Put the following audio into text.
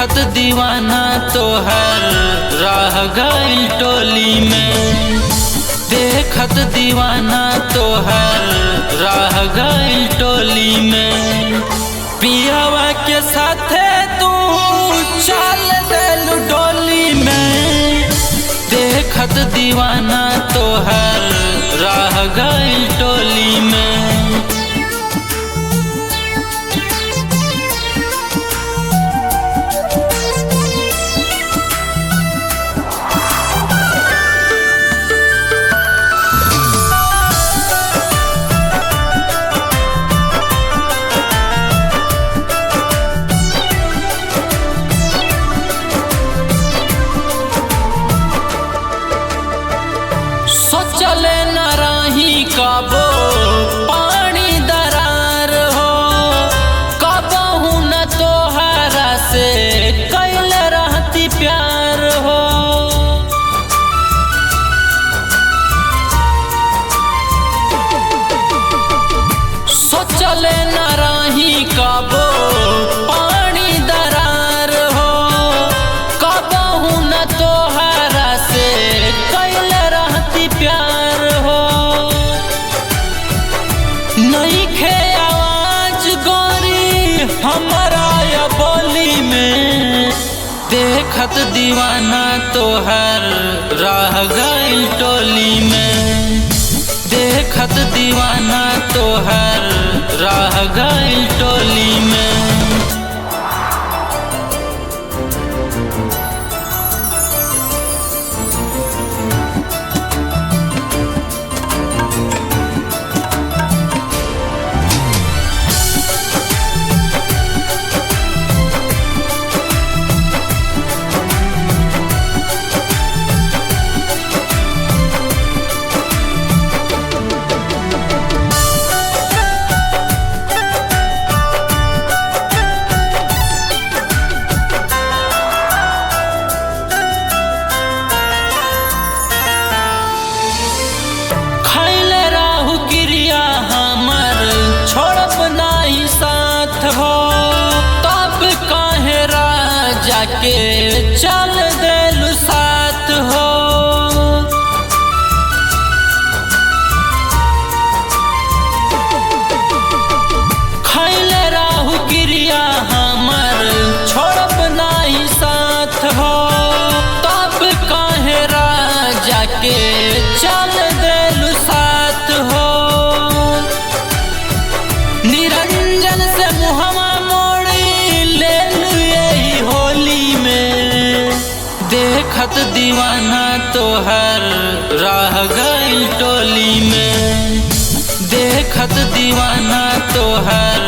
देखत दीवाना तोहर रह गइल टोली में। देखत दीवाना तोहर रह गइल टोली में। पियावा के साथे तू चल देलू डोली में। देखत दीवाना तोहर रह गइल टोली में। चले न रही कबो पानी दरार हो। कबहू न तोहरा से कैल रहती प्यार हो। सोचले न रही कबो पानी दरार हो। कबहू न तोहरा से कैल रहती प्यार हो। नहीं खे आवाज गोरी हमारा या बोली में। देखत दीवाना तोहर रह गइल टोली में। देखत दीवाना तोहर रह गइल टोली में। के चल देलू साथ हो। खैले राहु क्रिया हमर छोड़ब नहीं साथ हो। तब काहे राजा के चल देलू साथ हो। निरंजन से मुहमा देखत दीवाना तोहर रह गइल टोली में। देखत दीवाना तोहर